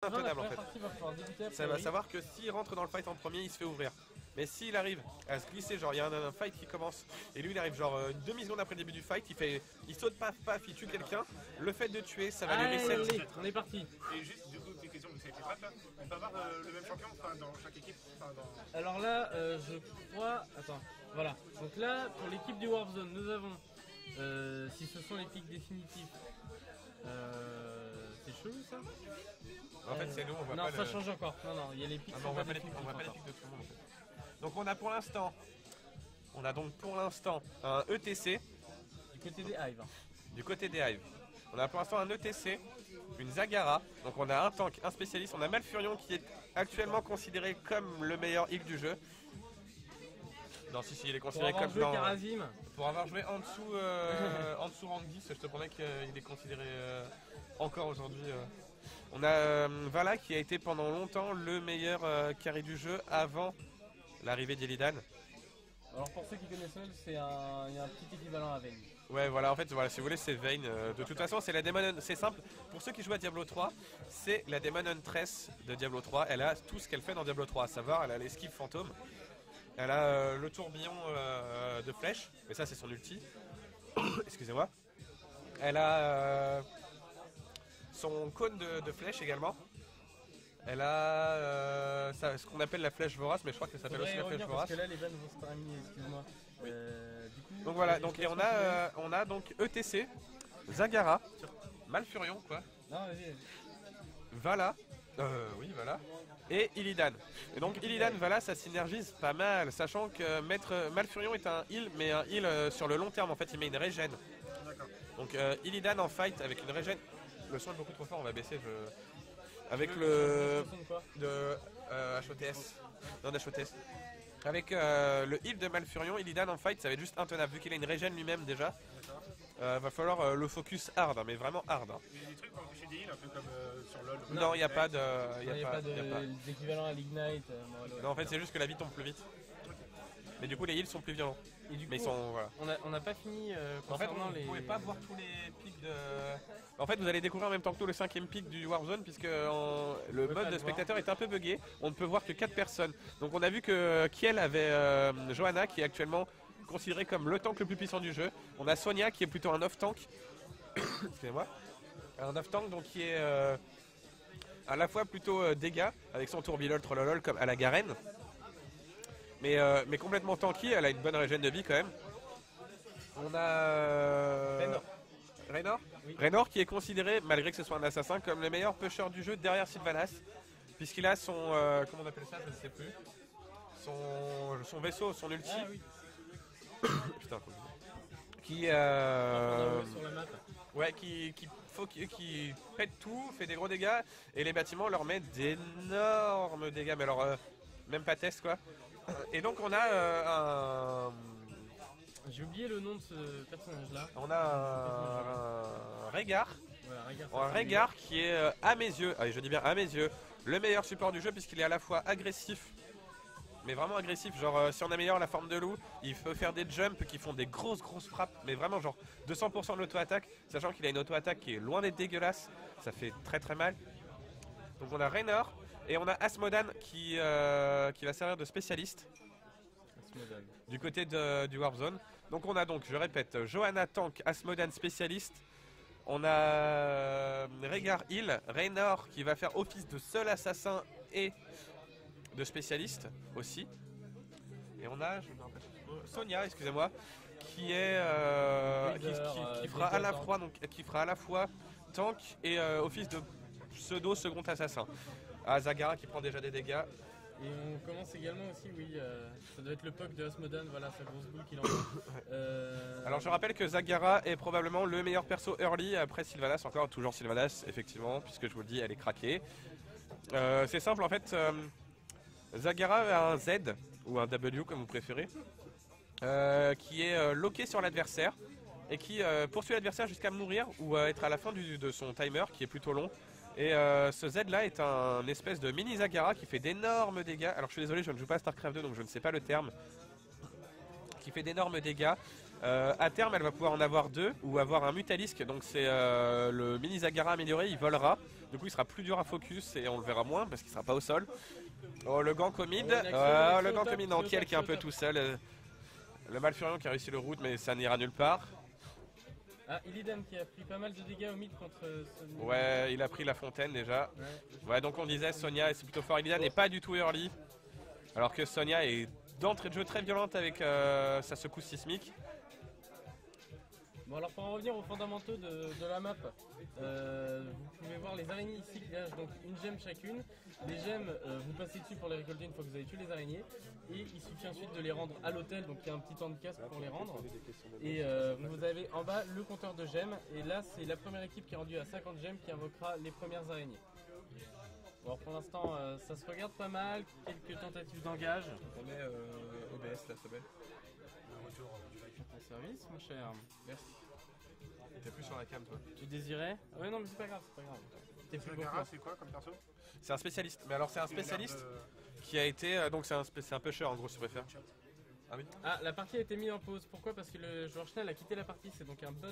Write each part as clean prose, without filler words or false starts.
intenable en fait. Ça va priori. savoir que s'il rentre dans le fight en premier, il se fait ouvrir. Mais s'il arrive à se glisser, genre il y a un fight qui commence et lui il arrive genre une demi-seconde après le début du fight, il saute paf paf, il tue quelqu'un. Le fait de tuer, ça va lui reset. Allez, on est parti. Et juste, du coup, petite question, vous savez pas là, on peut avoir le même champion enfin, dans chaque équipe enfin, dans... Alors là, je crois... Attends, voilà. Donc là, pour l'équipe du Warzone, nous avons... si ce sont les pics définitifs... c'est chelou ça. En fait c'est nous, on voit non, pas ça le... change encore. Non, non, il y a les pics. Ah, on voit pas les pics de tout le monde en fait. Donc on a pour l'instant... On a donc pour l'instant un ETC Du côté des Hives. du côté des Hives. On a pour l'instant un ETC, une Zagara, donc on a un tank, un spécialiste, on a Malfurion qui est actuellement considéré comme le meilleur heal du jeu. Non si il est Pour considéré avoir comme joué dans... Karazim. Pour avoir joué en dessous, en dessous rang 10, je te promets qu'il est considéré encore aujourd'hui. On a Vala qui a été pendant longtemps le meilleur carry du jeu avant l'arrivée d'Illidan. Alors pour ceux qui connaissent Sol, il y a un petit équivalent à Vayne. Ouais voilà en fait voilà, si vous voulez c'est Vayne. De toute façon c'est la Demon, c'est simple. Pour ceux qui jouent à Diablo 3, c'est la Demon Huntress de Diablo 3. Elle a tout ce qu'elle fait dans Diablo 3, à savoir elle a l'esquive fantôme. Elle a le tourbillon de flèche, mais ça c'est son ulti. Excusez-moi. Elle a son cône de flèche également. Elle a ce qu'on appelle la flèche vorace, mais je crois que ça s'appelle aussi la flèche vorace. Parce que là les vannes vont se terminer, excuse-moi. Oui. Du coup, Donc voilà, donc, et on a donc ETC, Zagara, Malfurion quoi, Non, vas-y. Vala, oui Vala, et Illidan. Et donc Illidan, Vala, ça synergise pas mal, sachant que Maître Malfurion est un heal, mais un heal sur le long terme en fait, il met une régène. Donc Illidan en fight avec une régène, le son est beaucoup trop fort, on va baisser, avec le de HOTS, non d'HOTS. Avec le heal de Malfurion, Illidan en fight, ça va être juste intenable, vu qu'il a une régène lui-même déjà. Va falloir le focus hard, hein, mais vraiment hard. Hein. Il y a des trucs pour empêcher des heals, un peu comme sur LoL. Non, il n'y a pas de... Il n'y a pas d'équivalent à l'Ignite. Non, en fait, c'est juste que la vie tombe plus vite. Mais du coup, les heals sont plus violents. Et du coup, mais ils sont, voilà. on n'a pas fini En fait, concernant vous ne pouvez pas voir tous les pics de... En fait, vous allez découvrir en même temps que nous le 5ème pic du Warzone, puisque le mode de spectateur est un peu buggé. On ne peut voir que 4 personnes. Donc on a vu que Kiel avait Johanna, qui est actuellement considérée comme le tank le plus puissant du jeu. On a Sonia, qui est plutôt un off-tank. Excusez-moi. Un off-tank, donc qui est à la fois plutôt dégâts, avec son tourbillol, trollolol, comme à la Garen. Mais complètement tanky, elle a une bonne régène de vie quand même. On a Raynor, oui. Raynor qui est considéré, malgré que ce soit un assassin, comme le meilleur pusher du jeu derrière Sylvanas. Puisqu'il a son... comment on appelle ça, je ne sais plus. Son vaisseau, son ulti. Ah, oui. Putain, qui... sur la map. Ouais, qui pète tout, fait des gros dégâts. Et les bâtiments leur mettent d'énormes dégâts. Mais alors, même pas test quoi. Et donc on a un... J'ai oublié le nom de ce personnage-là. On a un Rehgar. Voilà, un Rehgar qui est à mes yeux, allez, je dis bien à mes yeux, le meilleur support du jeu puisqu'il est à la fois agressif, mais vraiment agressif. Genre si on améliore la forme de loup, il peut faire des jumps qui font des grosses frappes, mais vraiment genre 200% de l'auto-attaque, sachant qu'il a une auto-attaque qui est loin d'être dégueulasse, ça fait très mal. Donc on a Raynor et on a Asmodan qui va servir de spécialiste. Du côté du Warzone. Donc on a donc, je répète, Johanna tank, Asmodan spécialiste. On a Rehgar heal, Raynor qui va faire office de seul assassin et de spécialiste aussi. Et on a Sonia, excusez-moi, qui est qui fera à la fois qui fera à la fois tank et office de pseudo second assassin. Zagara qui prend déjà des dégâts. Et on commence également aussi, oui, ça doit être le POC de Asmodan, voilà sa grosse boule qu'il envoie. Alors je rappelle que Zagara est probablement le meilleur perso early après Sylvanas, encore toujours Sylvanas effectivement, puisque je vous le dis elle est craquée. C'est simple en fait, Zagara a un Z, ou un W comme vous préférez, qui est loqué sur l'adversaire et qui poursuit l'adversaire jusqu'à mourir ou être à la fin de son timer qui est plutôt long. Et ce Z là est un espèce de mini Zagara qui fait d'énormes dégâts. Alors je suis désolé, je ne joue pas à StarCraft 2 donc je ne sais pas le terme. Qui fait d'énormes dégâts À terme, elle va pouvoir en avoir 2 ou avoir un Mutalisque. Donc c'est le mini Zagara amélioré, il volera. Du coup, il sera plus dur à focus et on le verra moins parce qu'il sera pas au sol. Oh, le Gank au mid. Le Gank au mid, non, Kiel qui est un peu tout seul. Le Malfurion qui a réussi le route, mais ça n'ira nulle part. Ah, Illidan qui a pris pas mal de dégâts au mid contre Sonia. Ouais, il a pris la fontaine déjà. Ouais, donc on disait Sonia c'est plutôt fort. Illidan n'est pas du tout early. Alors que Sonia est d'entrée de jeu très violente avec sa secousse sismique. Bon, alors pour en revenir aux fondamentaux de la map, vous pouvez voir les araignées ici qui lâchent donc une gemme chacune. Les gemmes, vous passez dessus pour les récolter une fois que vous avez tué les araignées. Et il suffit ensuite de les rendre à l'hôtel, donc il y a un petit temps de casse pour les rendre. Et vous avez en bas le compteur de gemmes. Et là, c'est la première équipe qui est rendue à 50 gemmes qui invoquera les premières araignées. Bon, pour l'instant, ça se regarde pas mal. Quelques tentatives d'engage. On met OBS là, c'est belle. Ton service, mon cher. Merci. T'es plus sur la cam, toi. Tu désirais? Ouais, non, mais c'est pas grave, c'est pas grave. T'es plus beau que Zagara, moi. c'est quoi comme perso? C'est un spécialiste. Mais alors, c'est un spécialiste qui a été. Donc, c'est un pusher en gros, si tu préfères. Ah oui. Ah, la partie a été mise en pause. Pourquoi? Parce que le joueur Schnell a quitté la partie. C'est donc un bot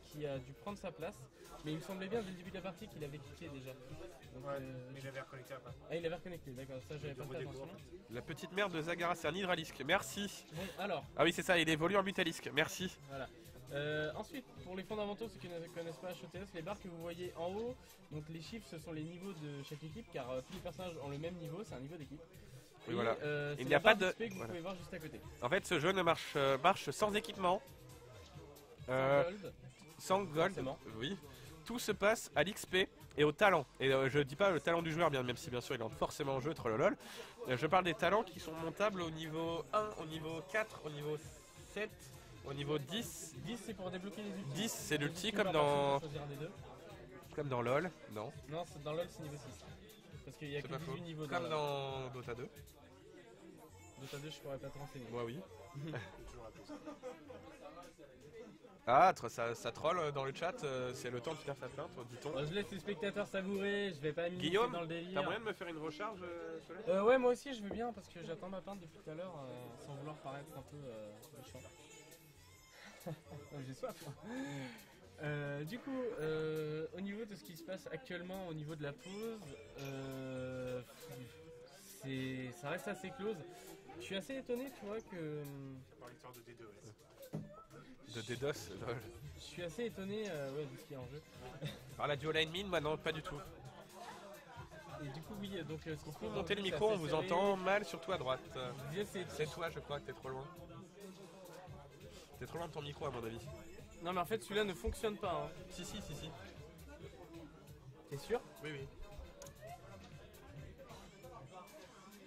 qui a dû prendre sa place. Mais il me semblait bien dès le début de la partie qu'il avait quitté déjà. Donc, Ouais, mais j'avais reconnecté après. Ah, il avait reconnecté, d'accord. Ça, j'avais pas fait attention. La petite merde de Zagara, c'est un hydralisque. Merci. Bon, alors, Ah oui, c'est ça, il évolue en Mutalisque. Merci. voilà. Ensuite, pour les fondamentaux, ceux qui ne connaissent pas HOTS, les barres que vous voyez en haut, donc les chiffres, ce sont les niveaux de chaque équipe, car tous les personnages ont le même niveau, c'est un niveau d'équipe. Oui, voilà. C'est Il n'y la a pas barre de. d'XP que vous Voilà. pouvez voir juste à côté. En fait, ce jeu ne marche sans équipement, Sans gold, sans gold. forcément. Oui. Tout se passe à l'XP et au talent. Et je dis pas le talent du joueur, bien, même si bien sûr il entre forcément en jeu, trollolol. Je parle des talents qui sont montables au niveau 1, au niveau 4, au niveau 7, au niveau 10. 10 c'est pour débloquer les ultis. 10 c'est Les l'ulti ultis comme par personne, dans, faut choisir un des deux. comme dans LoL. Non, Non, dans LoL c'est niveau 6. Parce qu'il y a c'est que pas 18 faux. niveaux Comme LoL. dans Dota 2. Dota 2, je pourrais pas te renseigner. Moi oui. Ah, ça troll dans le chat, c'est le temps de faire sa plainte, dit-on. Je laisse les spectateurs savourer, je vais pas m'immiscer Guillaume, dans le délire. t'as moyen de me faire une recharge, Soleil Ouais, moi aussi je veux bien parce que j'attends ma plainte depuis tout à l'heure sans vouloir paraître un peu méchant. J'ai soif. Du coup, au niveau de ce qui se passe actuellement au niveau de la pause, ça reste assez close. Je suis assez étonné, tu vois, que. Par l'histoire de D2, ouais. De DDoS, lol. Je suis assez étonné ouais, de ce qu'il y a en jeu. Alors la duo line mine, moi non, pas du tout. Et du coup, oui, donc ce qui se passe. Montez le micro, on vous entend mal, surtout à droite. Je disais, C'est toi, je crois, que t'es trop loin. T'es trop loin de ton micro, à mon avis. Non, mais en fait, celui-là ne fonctionne pas. Hein. Si. T'es sûr? Oui.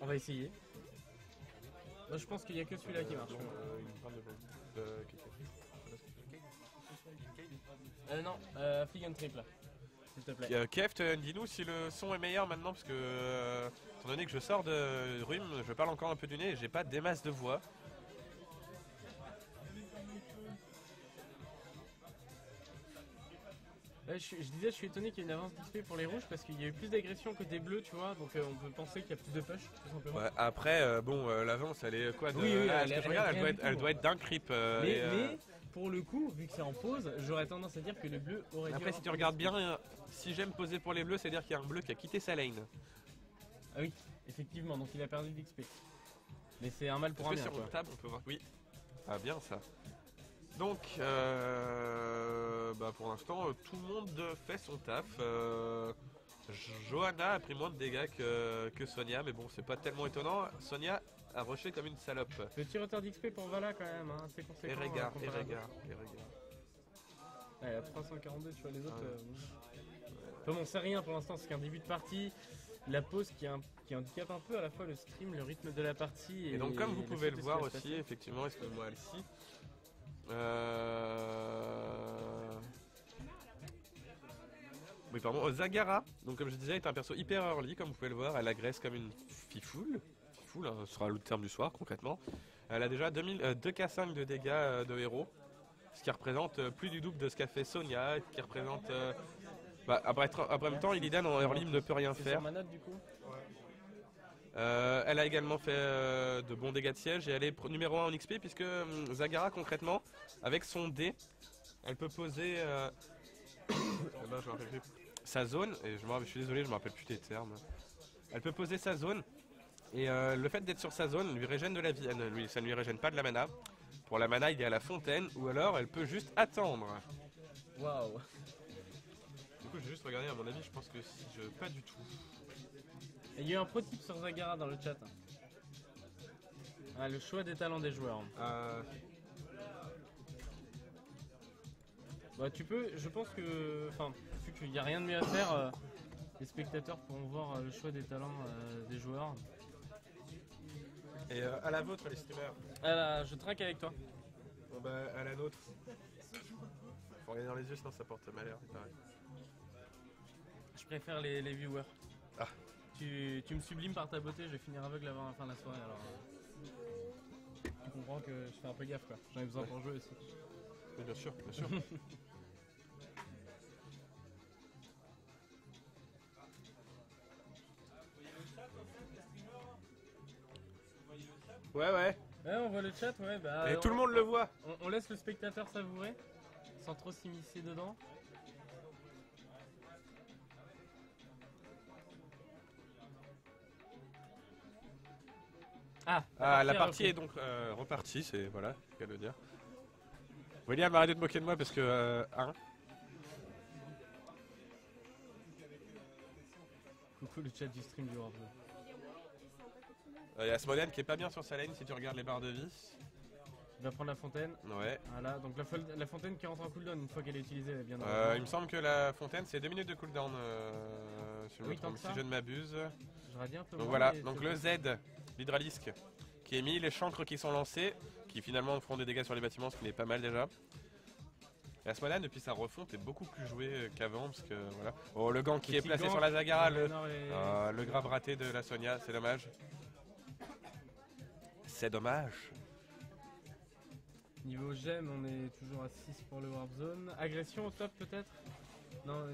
On va essayer. Moi, je pense qu'il n'y a que celui-là qui marche. Non, Fig and Triple, s'il te plaît. Keft, dis-nous si le son est meilleur maintenant, parce que, étant donné que je sors de rhume, je parle encore un peu du nez et j'ai pas des masses de voix. Ouais, je disais, je suis étonné qu'il y ait une avance d'XP pour les rouges parce qu'il y a eu plus d'agression que des bleus, tu vois, donc on peut penser qu'il y a plus de push, tout simplement. Ouais, après, l'avance, elle est quoi de... Oui, là, elle ce que je est regarde, rien du elle tout, doit être d'un creep. Mais pour le coup, vu que c'est en pause, j'aurais tendance à dire que le bleu aurait dû Après, avoir si tu plus regardes d'XP. bien, si j'aime poser pour les bleus, c'est-à-dire qu'il y a un bleu qui a quitté sa lane. Ah oui, effectivement, donc il a perdu d'XP. Mais c'est un mal pour un Est-ce que bien, sur quoi. une table, on peut voir? Oui. Ah, bien ça. Donc, pour l'instant, tout le monde fait son taf. Johanna a pris moins de dégâts que Sonia, mais bon, c'est pas tellement étonnant. Sonia a rushé comme une salope. Petit retard d'XP pour Vala quand même, hein, c'est Et conséquent. regarde, comparé à d'autres. Ouais, à 342, tu vois, les autres. Enfin bon, c'est rien pour l'instant, c'est qu'un début de partie. La pause qui handicape un peu à la fois le stream, le rythme de la partie. Et donc, comme vous la pouvez suite le de ce voir qui va se aussi, passer. effectivement, excuse-moi Alcy. Oui, pardon, Zagara, donc comme je disais, est un perso hyper early, comme vous pouvez le voir. Elle agresse comme une fifoule. Fifoule, hein, ce sera le terme du soir, concrètement. Elle a déjà 2k5 de dégâts de héros, ce qui représente plus du double de ce qu'a fait Sonia, qui représente. Après même temps, Illidan en early ne peut rien C'est faire. sur ma note du coup. Elle a également fait de bons dégâts de siège et elle est numéro 1 en XP puisque Zagara concrètement avec son dé elle peut poser ben, je me rappelle plus. Sa zone et je suis désolé je me rappelle plus des termes. Elle peut poser sa zone et le fait d'être sur sa zone lui régène de la vie, ça ne lui régène pas de la mana. Pour la mana il est à la fontaine ou alors elle peut juste attendre. Waouh. Du coup j'ai juste regardé à mon avis je pense que si je pas du tout. Et il y a eu un pro tip sur Zagara dans le chat. Ah, le choix des talents des joueurs. Bah tu peux, je pense que, enfin, vu qu'il n'y a rien de mieux à faire, les spectateurs pourront voir le choix des talents des joueurs. Et à la vôtre les streamers. Ah là, je trinque avec toi. Bon bah à la nôtre. Faut regarder dans les yeux sinon ça porte malheur. Je préfère les viewers. Ah. Tu me sublimes par ta beauté, je vais finir aveugle avant la fin de la soirée alors. Tu comprends que je fais un peu gaffe quoi. J'en ai besoin pour jouer aussi. Oui, bien sûr, bien sûr. Ouais. Ouais, on voit le chat, ouais. Bah, Et tout le monde le voit. On laisse le spectateur savourer, sans trop s'immiscer dedans. La partie est donc repartie, c'est voilà, qu'à le dire. William, arrêtez de moquer de moi parce que Coucou le chat du stream du Warzone. il y a Smodan qui est pas bien sur sa lane si tu regardes les barres de vie. Il va prendre la fontaine. Ouais. Voilà, donc la fontaine qui rentre en cooldown une fois qu'elle est utilisée, elle vient de Il me semble que la fontaine c'est 2 minutes de cooldown si je ne m'abuse. J'aurais dit un peu Donc moins, voilà, mais donc c'est le bon. Z, l'hydralisque, qui est mis, les chancres qui sont lancés, qui finalement feront des dégâts sur les bâtiments, ce qui n'est pas mal déjà. La Smodan depuis sa refonte est beaucoup plus jouée qu'avant parce que voilà. Oh le gant qui est placé sur la Zagara, le grave raté de la Sonia, c'est dommage. C'est dommage. Niveau gemme, on est toujours à 6 pour le Warzone. Agression au top peut-être. Non,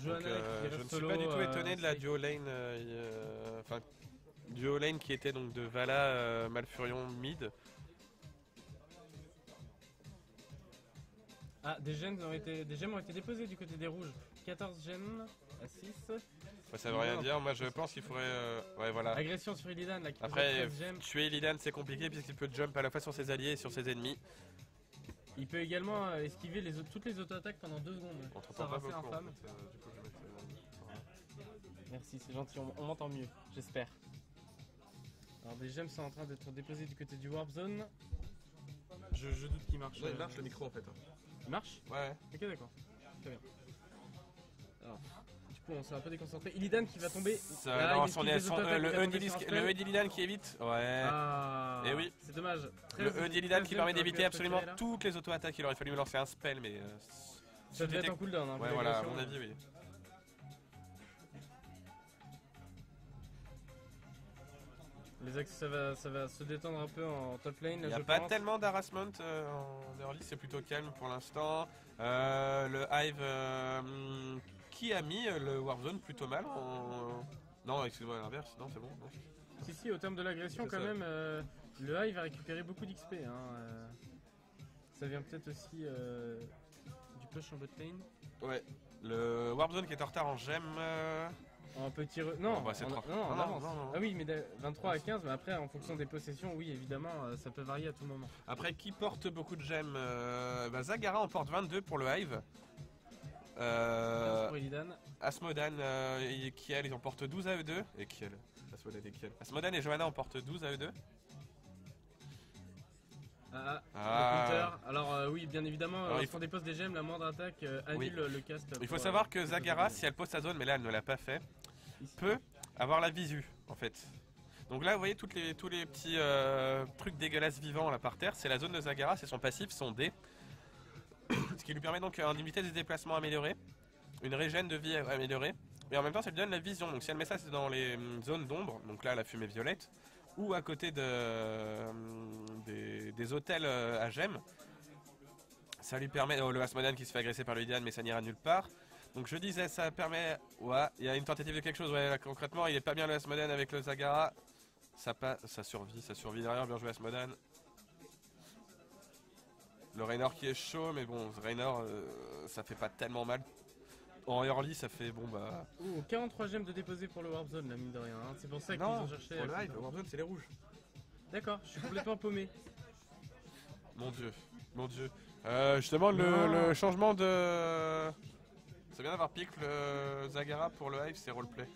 Johanna qui je reste ne suis solo, pas du tout étonné de la c'est- duo lane, duo lane qui était donc de Vala, Malfurion mid. Ah, des gemmes ont été déposées du côté des rouges. 14 gemmes à 6. Ouais, ça veut rien dire, moi je pense qu'il faudrait... ouais voilà. Agression sur Illidan là qui pose Après, 13 gemmes. tuer Illidan c'est compliqué puisqu'il peut jump à la fois sur ses alliés et sur ses ennemis. Il peut également esquiver toutes les auto-attaques pendant 2 secondes. On Ça t'entend pas rend assez beaucoup en infâme. fait, du coup je vais mettre... Merci, c'est gentil, on m'entend mieux, j'espère. Alors des gemmes sont en train d'être déposées du côté du Warp Zone. Je doute qu'il marche. Non, il marche le micro en fait. Il marche? Ouais. Ok, d'accord. Très bien. Alors, du coup, on s'est un peu déconcentré. Illidan qui va tomber. Là, Non, il esquive les auto-attaques, il va tomber sur un spell. le E d'Illidan qui évite. Ouais. Ah, Eh oui. c'est dommage. Le E d'Illidan qui permet d'éviter absolument tout. toutes les auto-attaques. Il aurait fallu me lancer un spell, mais. Ça devait être en cooldown. Hein, Ouais, pour voilà, à l'agression. mon avis, oui. Les axes, ça va se détendre un peu en top lane. Il n'y a pas tellement d'harassment en early, c'est plutôt calme pour l'instant. Le Hive qui a mis le Warzone plutôt mal Non, excuse-moi, à l'inverse, non, c'est bon. Non. Si, au terme de l'agression, C'est quand ça. même, le Hive va récupérer beaucoup d'XP. Ça vient peut-être aussi du push en bot lane. Ouais, le Warzone qui est en retard en gemme. En petit non, Oh, bah, c'est trop. non, en Non, avance. non, non. Ah oui, mais 23 à 15, mais après, en fonction des possessions, oui, évidemment, ça peut varier à tout moment. Après, qui porte beaucoup de gemmes Zagara en porte 22 pour le Hive. 15 pour Illidan. Asmodan et Kiel, ils en portent 12 à E2. Et Kiel. Asmodan et Kiel. Asmodan et Johanna en portent 12 à E2. Ah, Ah. le counter. Alors oui, bien évidemment, Alors, lorsqu'on dépose des gemmes, la moindre attaque annule le cast. Il faut pour, savoir que pour Zagara, protéger. si elle pose sa zone, mais là elle ne l'a pas fait, Ici. peut avoir la visu en fait. Donc là vous voyez tous les petits trucs dégueulasses vivants là par terre, c'est la zone de Zagara, c'est son passif, son dé. Ce qui lui permet donc une vitesse de déplacement améliorée, une régène de vie améliorée, et en même temps ça lui donne la vision. Donc si elle met ça c'est dans les zones d'ombre, donc là la fumée violette, ou à côté des hôtels à gemmes. Ça lui permet, le Asmodan qui se fait agresser par le Illidan mais ça n'ira nulle part. Donc je disais ça permet, ouais, il y a une tentative de quelque chose, ouais là, concrètement il est pas bien le Asmodan avec le Zagara. Ça passe, ça survit derrière, bien joué à Smodan. Le Raynor qui est chaud, mais bon, Raynor, ça fait pas tellement mal. En early, ça fait bon bah. Ouh, 43 gemmes de déposer pour le Warp Zone, la mine de rien. Hein. C'est pour ça qu'ils Non, ont cherché. pour le hive, le Warp Zone, c'est les rouges. D'accord, je suis complètement paumé. Mon dieu, mon dieu. Justement, le changement de. C'est bien d'avoir pick le Zagara pour le hive, c'est roleplay.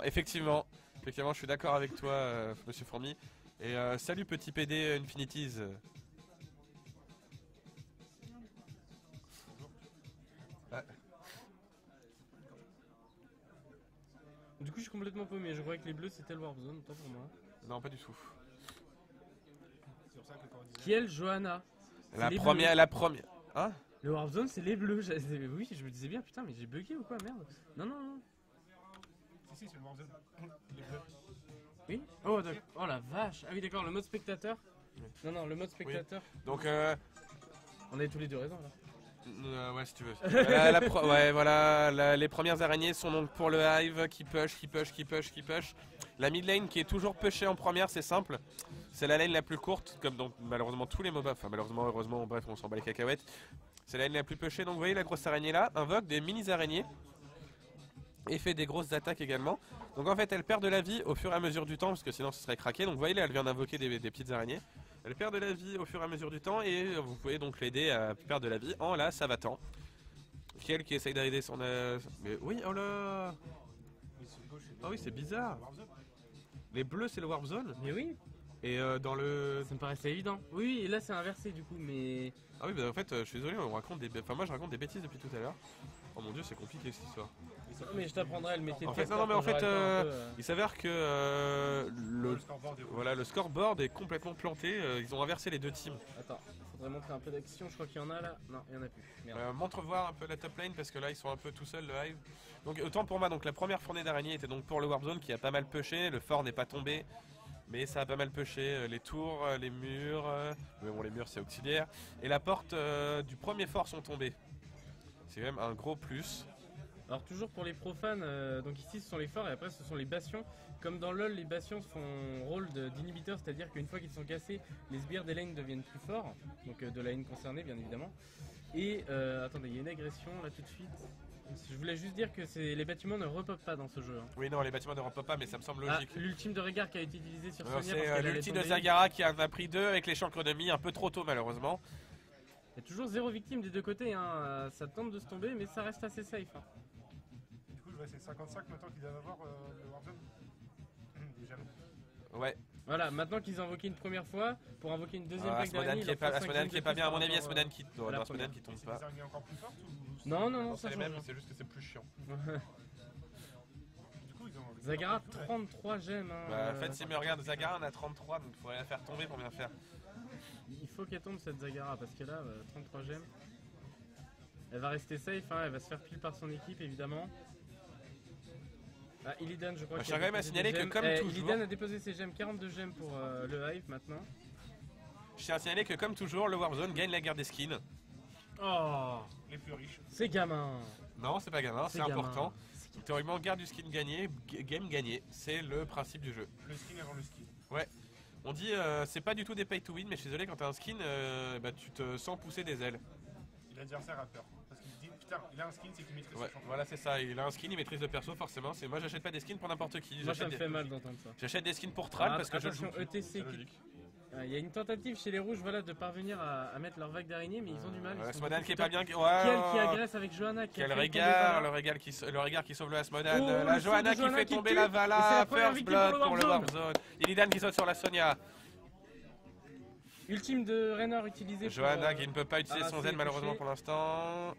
Effectivement, je suis d'accord avec toi, monsieur Fourmi. Et salut petit PD Infinities. Du coup, je suis complètement paumé. Je croyais que les bleus c'était le Warp Zone, autant pour moi. Non, pas du tout. C'est pour ça que quand on disait. Kiel Johanna. C'est La les première. Hein? Le Warp Zone c'est les bleus. Oui, je me disais bien, putain, mais j'ai bugué ou quoi, merde. Non, non, non. Si, c'est le Warzone. Les bleus. Oui. Oh, d'accord. Oh la vache. Ah oui, d'accord, le mode spectateur. Non, non, le mode spectateur. Donc, On avait tous les deux raison là. ouais, si tu veux. Ouais, voilà, les premières araignées sont donc pour le hive qui push. La mid lane qui est toujours pushée en première, c'est simple. C'est la lane la plus courte, comme donc malheureusement tous les MOBA. Enfin, malheureusement, heureusement, bref, on s'en bat les cacahuètes. C'est la lane la plus pushée. Donc, vous voyez la grosse araignée là, invoque des mini araignées. Et fait des grosses attaques également. Donc en fait elle perd de la vie au fur et à mesure du temps parce que sinon ce serait craqué. Donc vous voyez là elle vient d'invoquer des petites araignées. Elle perd de la vie au fur et à mesure du temps et vous pouvez donc l'aider à perdre de la vie en la savatant. Kiel qui essaye d'aider son... Mais oui, oh là. Ah oui c'est bizarre. Les bleus c'est le Warp Zone. Mais oui, Et dans le... ça me paraissait évident. Oui, et là c'est inversé du coup, mais. Ah oui bah en fait je suis désolé on raconte des... Enfin moi je raconte des bêtises depuis tout à l'heure. Oh mon dieu c'est compliqué cette histoire. Mais je t'apprendrai le métier de En fait, testeur non, mais en quand fait, j'aurai le temps un peu, il s'avère que Le scoreboard est rouge. le scoreboard est complètement planté. Ils ont inversé les deux teams. Attends, faudrait montrer un peu d'action, je crois qu'il y en a là. Non, il y en a plus. Merde. Montre voir un peu la top lane parce que là ils sont un peu tout seuls le hive. Donc autant pour moi donc la première fournée d'araignées était donc pour le Warp Zone qui a pas mal pushé. Le fort n'est pas tombé. Mais ça a pas mal pushé, les tours, les murs, mais bon les murs c'est auxiliaire. Et la porte du premier fort sont tombées. C'est quand même un gros plus. Alors toujours pour les profanes, donc ici ce sont les forts et après ce sont les bastions. Comme dans LoL, les bastions font rôle d'inhibiteur, c'est-à-dire qu'une fois qu'ils sont cassés, les sbires des lanes deviennent plus forts, donc de la lane concernée bien évidemment. Et attendez, il y a une agression là tout de suite. Je voulais juste dire que les bâtiments ne repopent pas dans ce jeu. Hein. Oui non les bâtiments ne repopent pas mais ça me semble logique. L'ultime de Régard qui a été utilisé sur Alors, Sonia parce c'est qu'elle allait l'ultime de tomber. Zagara qui en a pris deux avec les chancres de mi un peu trop tôt malheureusement. Il y a toujours 0 victime des deux côtés, hein. Ça tente de se tomber mais ça reste assez safe. Hein. Du coup, c'est 55 maintenant qu'ils doivent avoir le Warzone. Des gemmes. Ouais. Voilà, maintenant qu'ils ont invoqué une première fois, pour invoquer une deuxième vague Asmodan d'araignées, qui est pas, Asmodan qui est pas bien à mon avis, Asmodan qui à la Asmodan première. qui tombe C'est pas. des araignées encore plus fortes ou... Non, non, non, C'est ça les change. mêmes, c'est juste que c'est plus chiant. Du coup, ils ont... Zagara 33 gemmes. Hein, Bah, en fait, si me regarde Zagara, on a 33, donc il faudrait la faire tomber pour bien faire. il faut qu'elle tombe cette Zagara parce que là, 33 gemmes. Elle va rester safe, hein, elle va se faire pile par son équipe évidemment. Ah, Illidan, je crois Bah, je qu'il a tiens quand même à déposé signaler des que gemmes. comme toujours- Illidan a déposé ses gemmes, 42 gemmes pour le Hive maintenant. Je tiens à signaler que, comme toujours, le Warzone gagne la guerre des skins. Oh, Les plus riches. c'est gamin. Non, c'est pas gamin, c'est gamin. important. Théoriquement, guerre du skin gagné, game gagné. C'est le principe du jeu. Le skin avant le skin. On dit, c'est pas du tout des pay to win, mais je suis désolé, quand t'as un skin, bah, tu te sens pousser des ailes. L'adversaire a peur. Parce qu'il dit, putain, il a un skin, c'est qu'il maîtrise Ouais, son champion. voilà, c'est ça. Il a un skin, il maîtrise le perso, forcément. Moi, j'achète pas des skins pour n'importe qui. Moi, ça me J'achète fait des... mal d'entendre ça. J'achète des skins pour Thrall parce que je le joue. Attention, ETC C'est qui... logique. Il y a une tentative chez les rouges voilà, de parvenir à mettre leur vague d'araignée, mais ils ont du mal. ils sont Asmodan beaucoup qui est plus pas bien. Kiel Ouais, qui agresse avec Johanna. Qui a Quel fait regard, tomber le regard qui sauve le Asmodan. Oh, La le saut Johanna de qui Johanna fait qui tomber tue. la Et c'est la Vala. première First victime blood pour le pour le Warzone. Warzone. Illidan qui saute sur la Sonia. Ultime de Raynor utilisé pour, Johanna qui ne peut pas utiliser son arraser zen et malheureusement toucher. pour l'instant.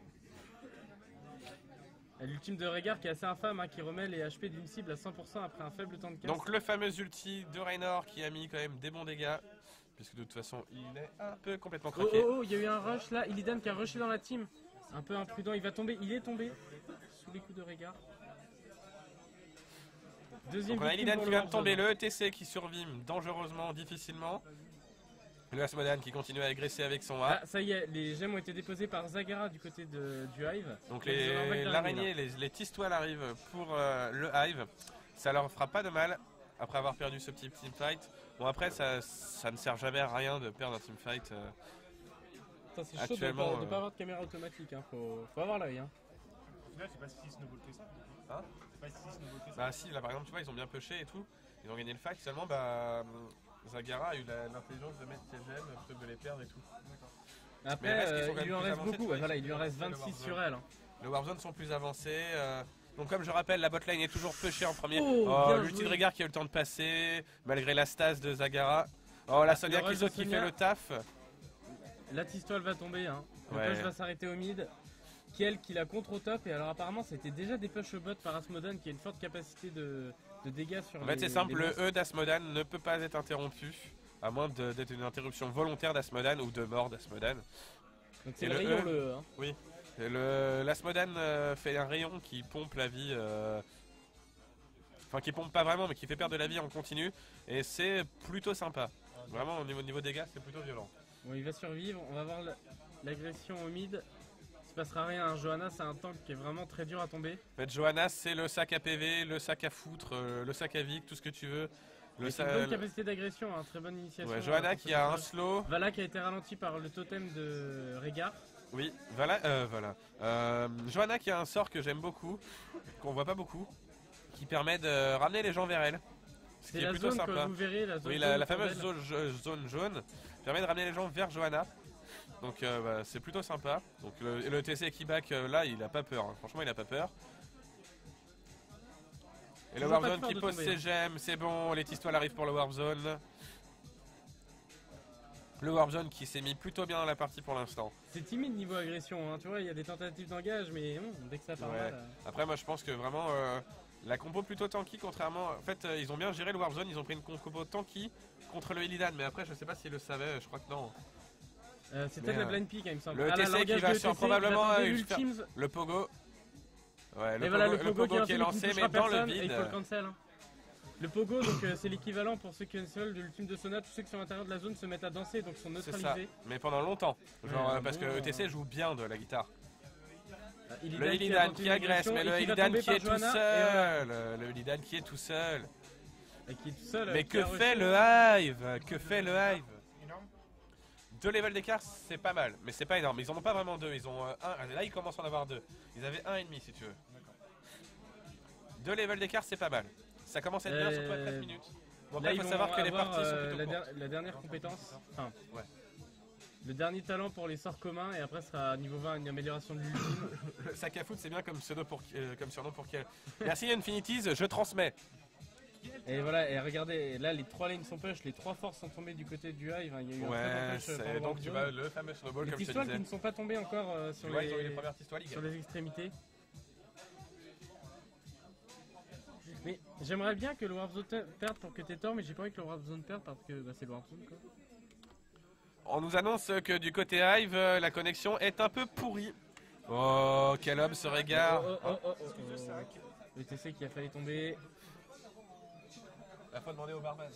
L'ultime de Régard qui est assez infâme, hein, qui remet les HP d'une cible à 100% après un faible temps de casse. Donc le fameux ulti de Raynor qui a mis quand même des bons dégâts. Puisque de toute façon il est un peu complètement Oh craqué. oh oh, il y a eu un rush là, Illidan qui a rushé dans la team. Un peu imprudent, il va tomber, il est tombé. Sous les coups de Régard. Deuxième Donc on a victime Illidan pour qui le vient de tomber, Warzone. le ETC qui survit dangereusement, difficilement. Le Asmodan qui continue à agresser avec son A. Ah, ça y est, les gemmes ont été déposées par Zagara du côté du Hive. Donc Ils ont leur vague d'araignée, l'araignée, les tistoiles arrivent pour le Hive. Ça leur fera pas de mal. après avoir perdu ce petit teamfight. Bon après ça ne sert jamais à rien de perdre un teamfight. Ça, c'est chaud de Actuellement, pas avoir de caméra automatique, hein. Faut avoir l'œil. Hein. Au final, c'est pas si snowball que ça. Hein? C'est pas si snowball que ça. Bah si, là par exemple tu vois ils ont bien pushé et tout. Ils ont gagné le fight, seulement Zagara a eu l'intelligence de mettre ses gemmes plutôt que de les perdre et tout. Mais Après, reste qu'ils sont quand il lui même en plus reste avancés, beaucoup, tu vois, voilà, ils il lui en sont reste plus 26 Warzone. sur elle. Hein. Les Warzone sont plus avancés. Donc comme je rappelle, la botlane est toujours pushée en premier. Oh, bien l'ulti de joué. Régard qui a eu le temps de passer, malgré la stase de Zagara. Oh la Sonia le rush Kizo de qui Sonia. fait le taf. La Tistoile va tomber, hein. Le Ouais. push va s'arrêter au mid. Kiel qui la contre au top, et alors apparemment c'était déjà des push au bot par Asmodan qui a une forte capacité de dégâts sur En fait les- c'est simple, les le monstres. E d'Asmodan ne peut pas être interrompu. À moins d'être une interruption volontaire d'Asmodan ou de mort d'Asmodan. Donc c'est et le le rayon E. le E. Hein. Oui. L'Asmodan fait un rayon qui pompe la vie. Enfin qui pompe pas vraiment mais qui fait perdre de la vie en continu. Et c'est plutôt sympa. Vraiment au niveau dégâts c'est plutôt violent. Bon, il va survivre, on va voir l'agression au mid. Il se passera rien, hein. Johanna c'est un tank qui est vraiment très dur à tomber. En fait, Johanna, c'est le sac à PV, le sac à foutre, le sac à Vic, tout ce que tu veux. C'est une bonne capacité d'agression, hein. Très bonne initiation. Ouais, Johanna pour qui ce a un personnage. slow. Vala qui a été ralenti par le totem de Régard. Oui, voilà. Johanna qui a un sort que j'aime beaucoup, qu'on voit pas beaucoup, qui permet de ramener les gens vers elle. Ce C'est qui est la plutôt zone que sympa. vous verrez, la zone Oui, jaune la pour fameuse elle. zone jaune permet de ramener les gens vers Johanna. Donc c'est plutôt sympa. Donc le TC qui back là, il a pas peur. Hein. Franchement, il a pas peur. Et le Toujours pas Warzone peur qui de pose tomber, ses hein. gemmes, c'est bon, les Tistoiles arrivent pour le Warzone. Le Warzone qui s'est mis plutôt bien dans la partie pour l'instant. C'est timide niveau agression, hein. Tu vois, il y a des tentatives d'engage, mais dès que ça part Ouais. mal. Après moi je pense que vraiment la compo plutôt tanky contrairement... En fait ils ont bien géré le Warzone, ils ont pris une compo tanky contre le Illidan. Mais après je sais pas s'ils le savaient, je crois que non. C'est Mais, peut-être la blind pick, hein, il me semble. le Ah, là, TC qui l'engage va de sur TC, probablement, il attendait faire- l'ultime. Le Pogo. Ouais, Et voilà, le Pogo qui est lancé mais touchera dans le personne, et il vide. faut le cancel. Hein. Le Pogo, donc c'est l'équivalent pour ceux qui cancel de l'ultime de Sona. Tous ceux qui sont à l'intérieur de la zone se mettent à danser, donc sont C'est ça, neutralisés. mais pendant longtemps. Genre, Ouais, parce que bon, ETC joue bien de la guitare. Illidan Le a Illidan tenté qui une agresse, agression mais et le qui va Illidan tomber qui par est tout Johanna, et voilà. seul. Le Illidan qui est tout seul. Et qui est tout seul. Mais qui que a fait reçu- le Hive? Que fait le Hive? Énorme. 2 levels d'écart, c'est pas mal, mais c'est pas énorme. Ils en ont pas vraiment 2, ils ont un. Là, ils commencent à en avoir 2. Ils avaient 1,5 si tu veux. 2 levels d'écart, c'est pas mal. Ça commence à être bien, surtout à 13 minutes. Bon, après, Là, il ils faut vont savoir que les avoir, parties sont plutôt courtes. la dernière compétence, enfin, Ouais. le dernier talent pour les sorts communs, et après sera niveau 20 une amélioration de l'ultime. Le sac à foutre, c'est bien comme, comme surnom pour Kiel. Merci Infinities, je transmets. Et voilà, et regardez, là les 3 lanes sont push, les 3 forces sont tombées du côté du Hive. Hein. Il y a eu un très Ouais, bon push par le donc tu Warzone. vois le fameux snowball Les comme je te pistoles qui disais. ne sont pas tombées encore Tu sur, vois, ils ont eu les les, premières histoires sur les extrémités. Mais j'aimerais bien que le Warzone perde pour que t'aies tort, mais j'ai pas envie que le Warzone perde parce que bah, c'est le Warzone quoi. On nous annonce que du côté Hive, la connexion est un peu pourrie. Oh, quel homme ce regard. Le TC qui a failli tomber. La faut demander au barman.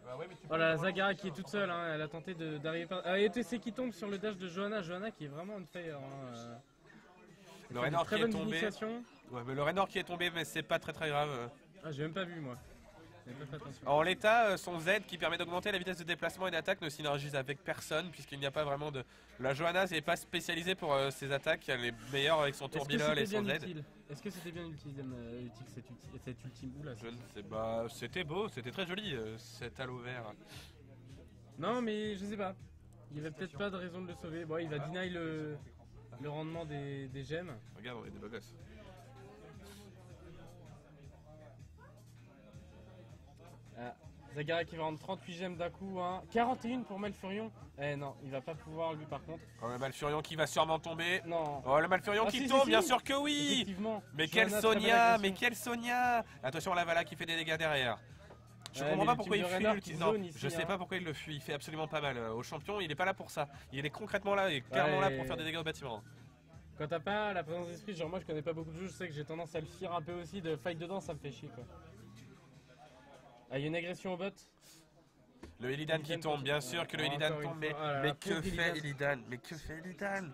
Bah ouais, mais tu peux Oh là, le voir. Zagara qui est toute seule, hein, elle a tenté d'arriver par... Ah, et TC qui tombe sur le dash de Johanna, Johanna qui est vraiment on fire. Hein, Le Raynor très qui est bonne tombé. initiation. Ouais, mais le Raynor qui est tombé, mais c'est pas très grave. Ah, j'ai même pas vu moi. J'ai pas fait attention. En l'état, son Z qui permet d'augmenter la vitesse de déplacement et d'attaque ne synergise avec personne puisqu'il n'y a pas vraiment de... La Johanna n'est pas spécialisée pour ses attaques, elle est meilleure avec son Est-ce que tourbillol et c'était son bien Z. utile Est-ce que c'était bien utile cette ultime Oula, Je ne sais pas, c'était beau, c'était très joli cet halo vert. Non mais je sais pas. Il y avait peut-être pas de raison de le sauver. Bon, il va deny le rendement des gemmes. Regarde, on est des beaux gosses. Ah, Zagara qui va rendre 38 gemmes d'un coup. Hein. 41 pour Malfurion. Eh non, il va pas pouvoir lui par contre. Oh, le Malfurion qui va sûrement tomber. Non. Oh, le Malfurion Ah, qui si, tombe, si, bien si. sûr que oui. Effectivement. Mais Johanna, quelle très bonne Sonia, agression. mais quelle Sonia. Attention la Vala qui fait des dégâts derrière. Je Ouais, comprends mais pas le pourquoi il team de fuit Raynor l'ulti. qui Non, zone ici, je sais hein. pas pourquoi il le fuit, il fait absolument pas mal. Au champion, il est pas là pour ça. Il est concrètement là, et clairement là pour faire des dégâts au bâtiment. Quand t'as pas la présence d'esprit, genre moi je connais pas beaucoup de jeux, je sais que j'ai tendance à le fuir un peu aussi, de fight dedans ça me fait chier quoi. Ah, il y a une agression au bot. Le Illidan qui tombe, bien sûr que le Illidan Encore une tombe, mais, fois. Ah là là, mais que pauvre fait Illidan. Illidan? Mais que fait Illidan?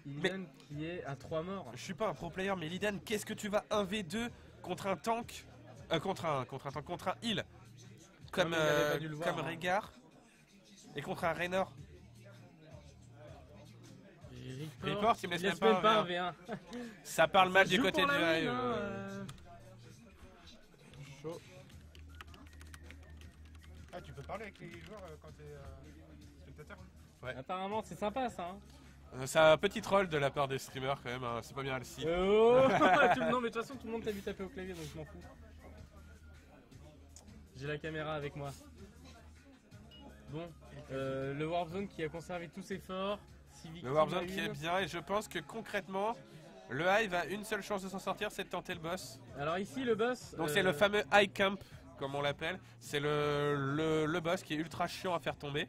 Illidan qui est à 3 morts. Je suis pas un pro player, mais Illidan, qu'est-ce que tu vas 1v2 contre un tank Contre un heal. Comme, mais il avait pas dû le voir, comme hein. Régard. Et contre un Raynor. Report, il me laisse même pas un V1. Ça parle mal Ça du joue côté pour du la Hive. win, hein, Chaud. Ah, tu peux parler avec les joueurs quand t'es spectateur? Apparemment, c'est sympa ça. Hein. C'est un petit troll de la part des streamers quand même, hein. C'est pas bien le site. Oh non, mais de toute façon, tout le monde t'a vu taper au clavier donc je m'en fous. J'ai la caméra avec moi. Bon, le Warzone qui a conservé tous ses forts. Le Warzone qui est bien et je pense que concrètement, le Hive a une seule chance de s'en sortir, c'est de tenter le boss. Alors ici, le boss. Donc c'est le fameux High Camp, comme on l'appelle. C'est le boss qui est ultra chiant à faire tomber.